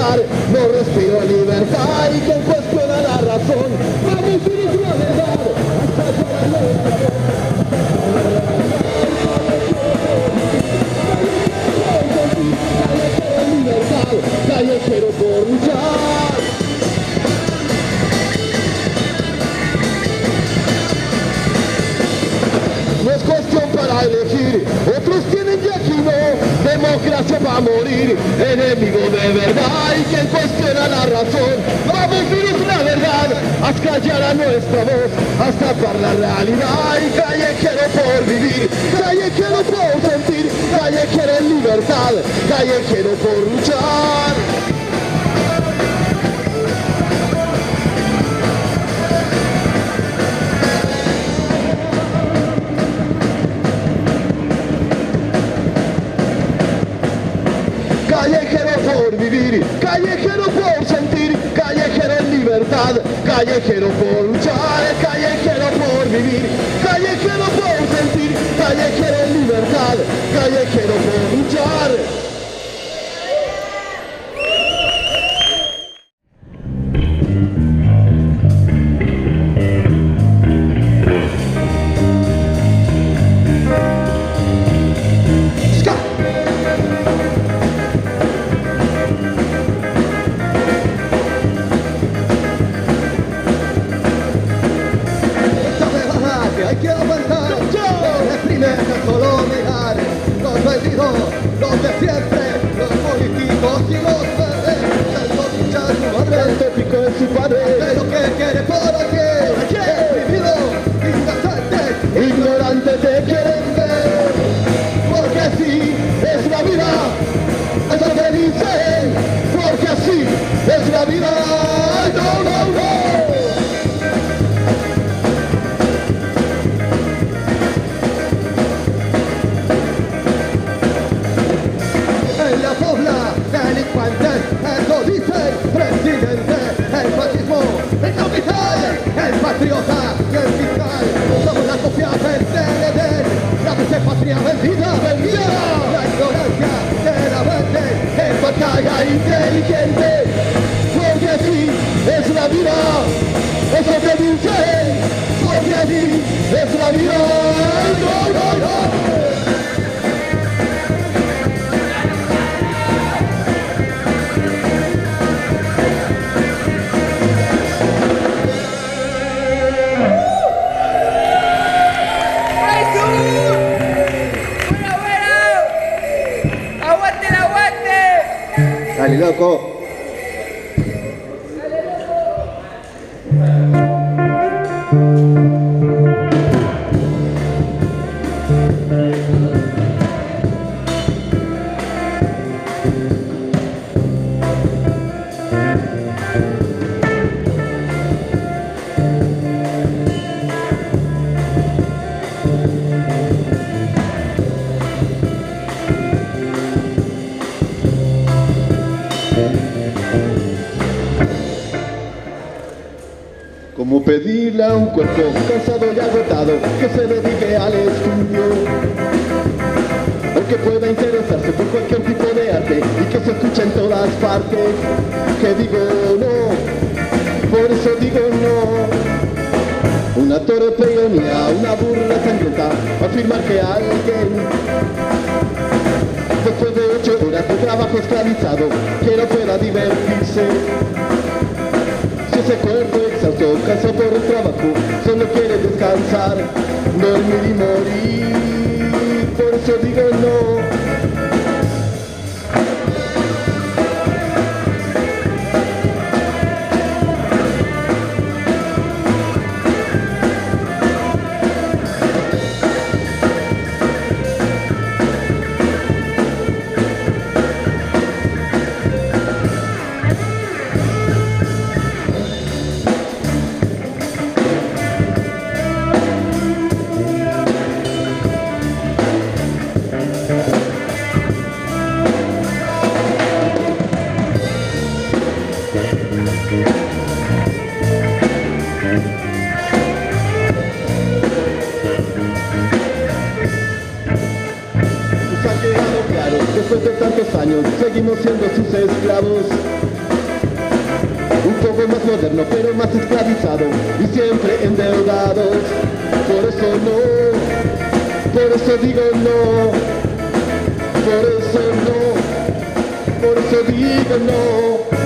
pensar, no respiro libertad y quien cuestiona la razón, va a decir la verdad, hasta llegar a la razón. Callejero por luchar. No es cuestión para elegir, otros tienen y aquí no, democracia va a morir, enemigo de verdad y quien cuestiona la razón, vamos a decir la verdad, haz callar a nuestra voz, hasta tapar la realidad y callejero por vivir, callejero por sentir, callejero en libertad, callejero por luchar. Callejero por vivir, callejero por sentir, callejero en libertad, callejero por luchar, callejero por vivir, callejero por sentir, callejero en libertad, callejero por luchar. Hay que avanzar, no reprimen, solo mirar. Los vendidos, los de siempre, los políticos y los verdes. El codicia su madre, El tópico de su padre, de lo que quiere por aquí. Vivido, inocente, ignorante te quieren ver, porque así es la vida, eso que dicen, porque así es la vida. No, no, no. en la pobla, delincuentes, eso dice el presidente. El fascismo, el capital, el patriota y el fiscal. Somos la copia del DND, la patria vendida, la ignorancia de la mente, en pantalla Inteligente, porque así es la vida, eso que dicen, porque así es la vida. No, no, no. Dale, loco. Como pedirle a un cuerpo cansado y agotado que se dedique al estudio, o que pueda interesarse por cualquier tipo de arte y que se escuche en todas partes, que digo no, por eso digo no. Una torpe ironía, una burla sangrienta, afirmar que alguien, después de 8 horas de trabajo esclavizado, que no pueda divertirse. Si ese cuerpo exhausto, cansado por el trabajo, solo quiere descansar, dormir y morir, por eso digo no. Después de tantos años seguimos siendo sus esclavos. un poco más moderno pero más esclavizado y siempre endeudados. Por eso no, por eso digo no, por eso no, por eso digo no.